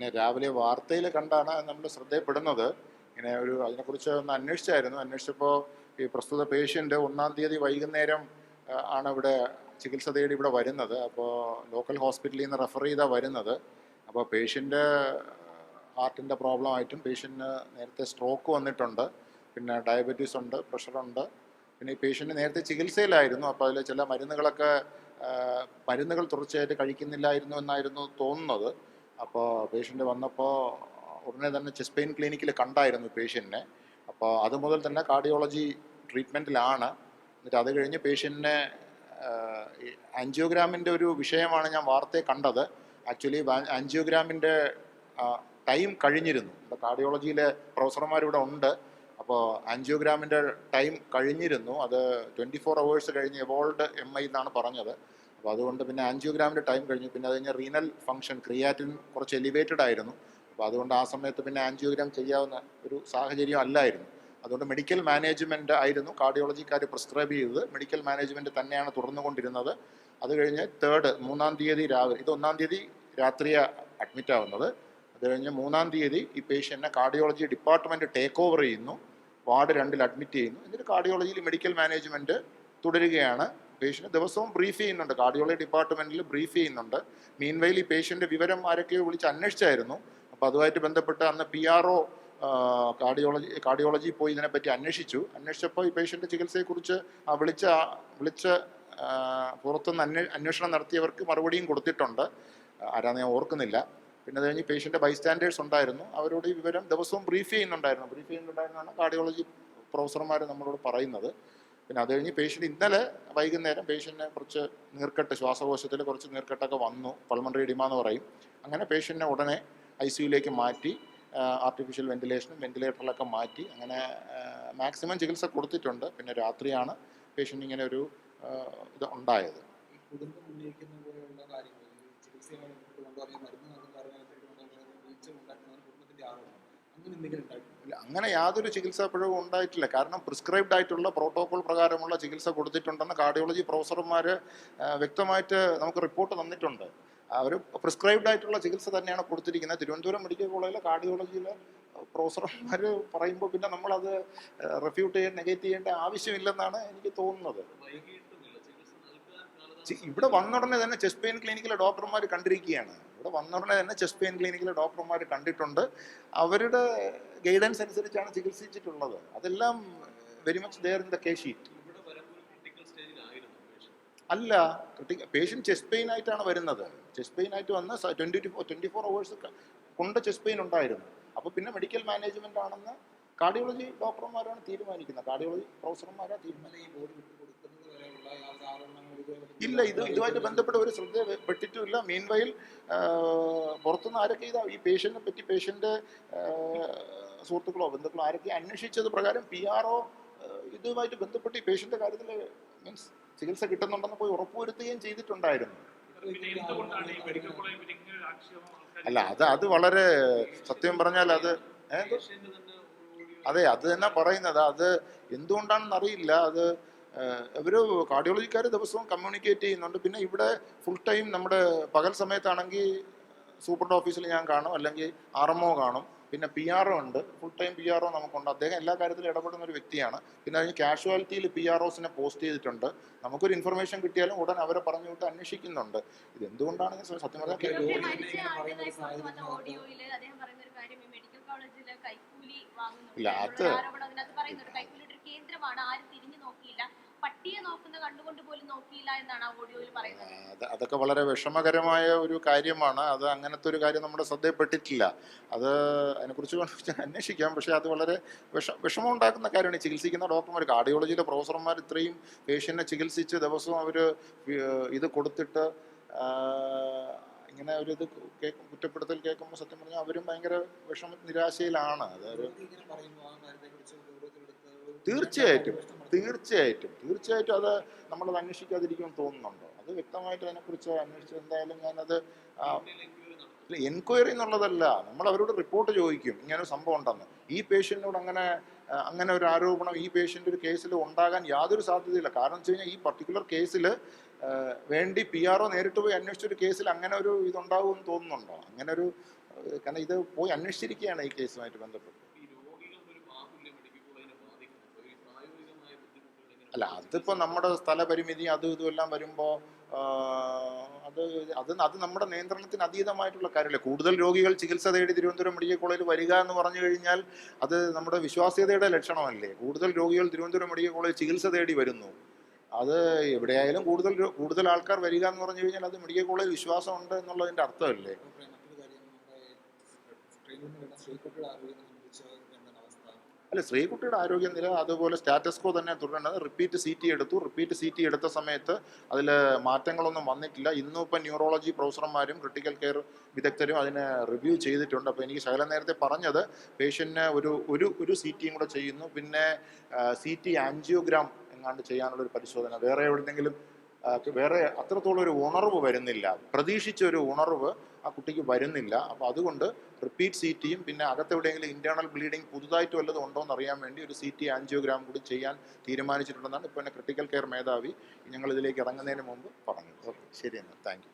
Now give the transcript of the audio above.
ഞാൻ രാവിലെ വാർത്തയിൽ കണ്ടാണ് നമ്മൾ ശ്രദ്ധയപ്പെടുന്നത്. ഇങ്ങനെ ഒരു അതിനെക്കുറിച്ച് ഒന്ന് അന്വേഷിച്ചായിരുന്നു. അന്വേഷിച്ചപ്പോൾ ഈ പ്രസ്തുത പേഷ്യൻ്റ് 1-ാം തീയതി വൈകുന്നേരം ആണ് ഇവിടെ ചികിത്സ തേടി ഇവിടെ വരുന്നത്. അപ്പോൾ ലോക്കൽ ഹോസ്പിറ്റലിൽ നിന്ന് റെഫർ ചെയ്താണ് വരുന്നത്. അപ്പോൾ പേഷ്യൻ്റ് ഹാർട്ടിൻ്റെ പ്രോബ്ലം ആയിട്ടും പേഷ്യൻറ്റിന് നേരത്തെ സ്ട്രോക്ക് വന്നിട്ടുണ്ട്, പിന്നെ ഡയബറ്റീസ് ഉണ്ട്, പ്രഷറുണ്ട്. പിന്നെ ഈ പേഷ്യൻ്റ് നേരത്തെ ചികിത്സയിലായിരുന്നു. അപ്പോൾ അതിൽ ചില മരുന്നുകൾ തുടർച്ചയായിട്ട് കഴിക്കുന്നില്ലായിരുന്നു എന്നായിരുന്നു തോന്നുന്നത്. അപ്പോൾ പേഷ്യൻ്റ് വന്നപ്പോൾ ഉടനെ തന്നെ ചെസ്റ്റ് പെയിൻ ക്ലിനിക്കിൽ കണ്ടായിരുന്നു പേഷ്യൻറ്റിനെ. അപ്പോൾ അത് മുതൽ തന്നെ കാർഡിയോളജി ട്രീറ്റ്മെൻറ്റിലാണ്. എന്നിട്ട് അത് കഴിഞ്ഞ് പേഷ്യൻറ്റിനെ ആൻജിയോഗ്രാമിൻ്റെ ഒരു വിഷയമാണ് ഞാൻ വാർത്തയെ കണ്ടത്. ആക്ച്വലി ആൻജിയോഗ്രാമിൻ്റെ ടൈം കഴിഞ്ഞിരുന്നു. ഇപ്പോൾ കാർഡിയോളജിയിലെ പ്രൊഫസർമാരിവിടെ ഉണ്ട്. അപ്പോൾ ആൻജിയോഗ്രാമിൻ്റെ ടൈം കഴിഞ്ഞിരുന്നു. അത് 24 hours കഴിഞ്ഞ് എവോൾഡ് MI എന്നാണ് പറഞ്ഞത്. അപ്പോൾ അതുകൊണ്ട് പിന്നെ ആൻജിയോഗ്രാമിൻ്റെ ടൈം കഴിഞ്ഞു. പിന്നെ അത് കഴിഞ്ഞ് റീനൽ ഫംഗ്ഷൻ ക്രിയാറ്റിൻ കുറച്ച് എലിവേറ്റഡ് ആയിരുന്നു. അപ്പോൾ അതുകൊണ്ട് ആ സമയത്ത് പിന്നെ ആൻജിയോഗ്രാം ചെയ്യാവുന്ന ഒരു സാഹചര്യം അല്ലായിരുന്നു. അതുകൊണ്ട് മെഡിക്കൽ മാനേജ്മെൻറ്റ് ആയിരുന്നു കാർഡിയോളജിക്കാർ പ്രിസ്ക്രൈബ് ചെയ്തത്. മെഡിക്കൽ മാനേജ്മെൻറ്റ് തന്നെയാണ് തുടർന്നുകൊണ്ടിരുന്നത്. അത് കഴിഞ്ഞ് 3-ാം തീയതി രാവിലെ, ഇത് 1-ാം തീയതി രാത്രിയാണ് അഡ്മിറ്റ് ആവുന്നത്. അത് കഴിഞ്ഞ് 3-ാം തീയതി ഈ പേഷ്യൻറ്റിനെ കാർഡിയോളജി ഡിപ്പാർട്ട്മെൻറ്റ് ടേക്ക് ഓവർ ചെയ്യുന്നു, വാർഡ് 2-ൽ അഡ്മിറ്റ് ചെയ്യുന്നു. എന്നിട്ട് കാർഡിയോളജിയിൽ മെഡിക്കൽ മാനേജ്മെൻറ്റ് തുടരുകയാണ്. പേഷ്യൻ്റ് ദിവസവും ബ്രീഫ് ചെയ്യുന്നുണ്ട്, കാർഡിയോളജി ഡിപ്പാർട്ട്മെൻറ്റിൽ ബ്രീഫ് ചെയ്യുന്നുണ്ട്. മീൻവൈൽ ഈ പേഷ്യൻ്റെ വിവരം ആരൊക്കെയോ വിളിച്ച് അന്വേഷിച്ചായിരുന്നു. അപ്പോൾ അതുമായിട്ട് ബന്ധപ്പെട്ട് അന്ന് PRO കാർഡിയോളജി പോയി ഇതിനെപ്പറ്റി അന്വേഷിച്ചപ്പോൾ ഈ പേഷ്യൻ്റെ ചികിത്സയെക്കുറിച്ച് വിളിച്ച പുറത്തുനിന്ന് അന്വേഷണം നടത്തിയവർക്ക് മറുപടിയും കൊടുത്തിട്ടുണ്ട്. ആരാന്ന് ഞാൻ ഓർക്കുന്നില്ല. പിന്നെ അത് കഴിഞ്ഞ് പേഷ്യൻ്റെ ബൈസ്റ്റാൻഡേഴ്സ് ഉണ്ടായിരുന്നു, അവരോട് ഈ വിവരം ദിവസവും ബ്രീഫ് ചെയ്യുന്നുണ്ടായിരുന്നാണ് കാർഡിയോളജി പ്രൊഫസർമാർ നമ്മളോട് പറയുന്നത്. പിന്നെ അത് കഴിഞ്ഞ് പേഷ്യൻ്റ് ഇന്നലെ വൈകുന്നേരം പേഷ്യൻറ്റിനെ കുറച്ച് നീർക്കെട്ട്, ശ്വാസകോശത്തിൽ കുറച്ച് നീർക്കെട്ടൊക്കെ വന്നു, പൾമണറി എഡിമ എന്ന് പറയും. അങ്ങനെ പേഷ്യൻറ്റിനെ ഉടനെ ICUയിലേക്ക് മാറ്റി, ആർട്ടിഫിഷ്യൽ വെന്റിലേറ്ററിലൊക്കെ മാറ്റി. അങ്ങനെ മാക്സിമം ചികിത്സ കൊടുത്തിട്ടുണ്ട്. പിന്നെ രാത്രിയാണ് പേഷ്യൻ്റ് ഇങ്ങനെ ഒരു ഇത് ഉണ്ടായത്. അങ്ങനെ യാതൊരു ചികിത്സാ പിഴവും ഉണ്ടായിട്ടില്ല. കാരണം പ്രിസ്ക്രൈബ്ഡ് ആയിട്ടുള്ള പ്രോട്ടോകോൾ പ്രകാരമുള്ള ചികിത്സ കൊടുത്തിട്ടുണ്ടെന്ന് കാർഡിയോളജി പ്രൊഫസർമാർ വ്യക്തമായിട്ട് നമുക്ക് റിപ്പോർട്ട് തന്നിട്ടുണ്ട്. അവർ പ്രിസ്ക്രൈബ്ഡ് ആയിട്ടുള്ള ചികിത്സ തന്നെയാണ് കൊടുത്തിരിക്കുന്നത്. തിരുവനന്തപുരം മെഡിക്കൽ കോളേജിലെ കാർഡിയോളജിയിലെ പ്രൊഫസർമാർ പറയുമ്പോൾ പിന്നെ നമ്മളത് റെഫ്യൂട്ട് നെഗേറ്റ് ചെയ്യേണ്ട ആവശ്യമില്ലെന്നാണ് എനിക്ക് തോന്നുന്നത്. ഇവിടെ വന്നുടനെ തന്നെ ചെസ്റ്റ് പെയിൻ ക്ലിനിക്കിലെ ഡോക്ടർമാർ കണ്ടിരിക്കുകയാണ്. കണ്ടിട്ടുണ്ട്. അവരുടെ ഗൈഡൻസ് അനുസരിച്ചാണ് ചികിത്സിച്ചിട്ടുള്ളത്. അതെല്ലാം very much there in the case sheet. അല്ല, പേഷ്യൻ്റ് ചെസ്റ്റ് പെയിൻ ആയിട്ടാണ് വരുന്നത്. ചെസ്റ്റ് പെയിൻ ആയിട്ട് വന്ന് 24 hours കൊണ്ട് ചെസ്റ്റ് പെയിൻ ഉണ്ടായിരുന്നു. അപ്പോൾ പിന്നെ മെഡിക്കൽ മാനേജ്മെൻ്റ് ആണെന്ന് കാർഡിയോളജി ഡോക്ടർമാരാണ് തീരുമാനിക്കുന്നത്, കാർഡിയോളജി പ്രൊഫസർമാരാണ് തീരുമാനിക്കുന്നത്. ഇല്ല, ഇതുമായിട്ട് ബന്ധപ്പെട്ട ഒരു ശ്രദ്ധപ്പെട്ടിട്ടുമില്ല. മീൻവൈൽ പുറത്തുനിന്ന് ആരൊക്കെ ഈ പേഷ്യൻറ്റിനെ പറ്റി പേഷ്യൻ്റെ സുഹൃത്തുക്കളോ ബന്ധുക്കളോ ആരൊക്കെ അന്വേഷിച്ചത് പ്രകാരം PRO ഇതുമായിട്ട് ബന്ധപ്പെട്ട് ഈ പേഷ്യൻ്റെ കാര്യത്തിൽ മീൻസ് ചികിത്സ കിട്ടുന്നുണ്ടെന്ന് പോയി ഉറപ്പുവരുത്തുകയും ചെയ്തിട്ടുണ്ടായിരുന്നു. അല്ല, അത് വളരെ സത്യം പറഞ്ഞാൽ അത് അതെ, അത് തന്നെ പറയുന്നത്. അത് എന്തുകൊണ്ടാണെന്ന് അറിയില്ല. അത് ഇവർ കാർഡിയോളജിക്കാർ ദിവസവും കമ്മ്യൂണിക്കേറ്റ് ചെയ്യുന്നുണ്ട്. പിന്നെ ഇവിടെ ഫുൾ ടൈം നമ്മുടെ പകൽ സമയത്താണെങ്കിൽ സൂപ്രണ്ട് ഓഫീസിൽ ഞാൻ കാണും, അല്ലെങ്കിൽ RMO കാണും. പിന്നെ PRO ഉണ്ട്, ഫുൾ ടൈം PRO നമുക്കുണ്ട്. അദ്ദേഹം എല്ലാ കാര്യത്തിലും ഇടപെടുന്ന ഒരു വ്യക്തിയാണ്. പിന്നെ അതിന് കാഷ്വാലിറ്റിയിൽ PROസിനെ പോസ്റ്റ് ചെയ്തിട്ടുണ്ട്. നമുക്കൊരു ഇൻഫർമേഷൻ കിട്ടിയാലും ഉടൻ അവരെ പറഞ്ഞു വിട്ട് അന്വേഷിക്കുന്നുണ്ട്. ഇത് എന്തുകൊണ്ടാണ് സത്യം പറഞ്ഞാൽ ഇല്ല, അതൊക്കെ വളരെ വിഷമകരമായ ഒരു കാര്യമാണ്. അത് അങ്ങനത്തെ ഒരു കാര്യം നമ്മുടെ ശ്രദ്ധയിൽപ്പെട്ടിട്ടില്ല. അത് അതിനെക്കുറിച്ച് അന്വേഷിക്കാം. പക്ഷേ അത് വളരെ വിഷമം ഉണ്ടാക്കുന്ന കാര്യമാണ്. ചികിത്സിക്കുന്ന ഡോക്ടർമാർ, കാർഡിയോളജിയിലെ പ്രൊഫസർമാർ ഇത്രയും പേഷ്യൻറ്റിനെ ചികിത്സിച്ച് ദിവസവും അവർ ഇത് കൊടുത്തിട്ട് ഇങ്ങനെ ഒരു ഇത് കുറ്റപ്പെടുത്തൽ കേൾക്കുമ്പോൾ സത്യം പറഞ്ഞാൽ അവരും ഭയങ്കര നിരാശയിലാണ്. അതൊരു തീർച്ചയായിട്ടും അത് നമ്മളത് അന്വേഷിക്കാതിരിക്കുമെന്ന് തോന്നുന്നുണ്ടോ? അത് വ്യക്തമായിട്ട് അതിനെക്കുറിച്ച് അന്വേഷിച്ച് എന്തായാലും ഞാനത് എൻക്വയറി എന്നുള്ളതല്ല, നമ്മൾ അവരോട് റിപ്പോർട്ട് ചോദിക്കും ഇങ്ങനെ സംഭവം ഉണ്ടെന്ന്. ഈ പേഷ്യൻറ്റിനോട് അങ്ങനെ ഒരു ആരോപണം ഈ പേഷ്യൻ്റ് ഒരു കേസിൽ ഉണ്ടാകാൻ യാതൊരു സാധ്യതയില്ല. കാരണം വെച്ച് കഴിഞ്ഞാൽ ഈ പർട്ടിക്കുലർ കേസിൽ വേണ്ടി PRO നേരിട്ട് പോയി അന്വേഷിച്ചൊരു കേസിൽ അങ്ങനെ ഒരു ഇതുണ്ടാകുമെന്ന് തോന്നുന്നുണ്ടോ? അങ്ങനെ ഒരു കാരണം ഇത് പോയി അന്വേഷിച്ചിരിക്കുകയാണ് ഈ കേസുമായിട്ട് ബന്ധപ്പെട്ട്. അല്ല, അതിപ്പോൾ നമ്മുടെ സ്ഥലപരിമിതി അതും ഇതും എല്ലാം വരുമ്പോൾ അത് അത് അത് നമ്മുടെ നിയന്ത്രണത്തിന് അതീതമായിട്ടുള്ള കാര്യമല്ലേ. കൂടുതൽ രോഗികൾ ചികിത്സ തേടി തിരുവനന്തപുരം മെഡിക്കൽ കോളേജിൽ വരിക എന്ന് പറഞ്ഞു കഴിഞ്ഞാൽ അത് നമ്മുടെ വിശ്വാസ്യതയുടെ ലക്ഷണമല്ലേ. കൂടുതൽ രോഗികൾ തിരുവനന്തപുരം മെഡിക്കൽ കോളേജ് ചികിത്സ തേടി വരുന്നു. അത് എവിടെയായാലും കൂടുതൽ ആൾക്കാർ വരിക എന്ന് പറഞ്ഞു കഴിഞ്ഞാൽ അത് മെഡിക്കൽ കോളേജ് വിശ്വാസമുണ്ട് എന്നുള്ളതിൻ്റെ അർത്ഥമല്ലേ. അല്ല, ശ്രീകുട്ടിയുടെ ആരോഗ്യനില അതുപോലെ സ്റ്റാറ്റസ് കോ തന്നെ തുടരുന്നത്. റിപ്പീറ്റ് സി ടി എടുത്ത സമയത്ത് അതിൽ മാറ്റങ്ങളൊന്നും വന്നിട്ടില്ല. ഇന്നും ഇപ്പം ന്യൂറോളജി പ്രൊഫസർമാരും ക്രിട്ടിക്കൽ കെയർ വിദഗ്ധരും അതിനെ റിവ്യൂ ചെയ്തിട്ടുണ്ട്. അപ്പോൾ എനിക്ക് ശകലം നേരത്തെ പറഞ്ഞത് പേഷ്യൻറ്റിന് ഒരു സി ടിയും കൂടെ ചെയ്യുന്നു, പിന്നെ സി ടി ആൻജിയോഗ്രാം എങ്ങാണ്ട് ചെയ്യാനുള്ളൊരു പരിശോധന. വേറെ അത്രത്തോളം ഒരു ഉണർവ് വരുന്നില്ല, പ്രതീക്ഷിച്ച ഒരു ഉണർവ് ആ കുട്ടിക്ക് വരുന്നില്ല. അപ്പോൾ അതുകൊണ്ട് റിപ്പീറ്റ് സി ടിയും പിന്നെ അകത്തെവിടെയെങ്കിലും ഇന്റേണൽ ബ്ലീഡിങ് പുതുതായിട്ട് വല്ലതും ഉണ്ടോ എന്ന് അറിയാൻ വേണ്ടി ഒരു സി ടി ആൻജിയോഗ്രാം കൂടി ചെയ്യാൻ തീരുമാനിച്ചിട്ടുണ്ടെന്നാണ് ഇപ്പോൾ എന്നെ ക്രിട്ടിക്കൽ കെയർ മേധാവി ഞങ്ങൾ ഇതിലേക്ക് ഇറങ്ങുന്നതിന് മുമ്പ് പറഞ്ഞത്. ഓക്കെ, ശരി എന്നാൽ താങ്ക് യു.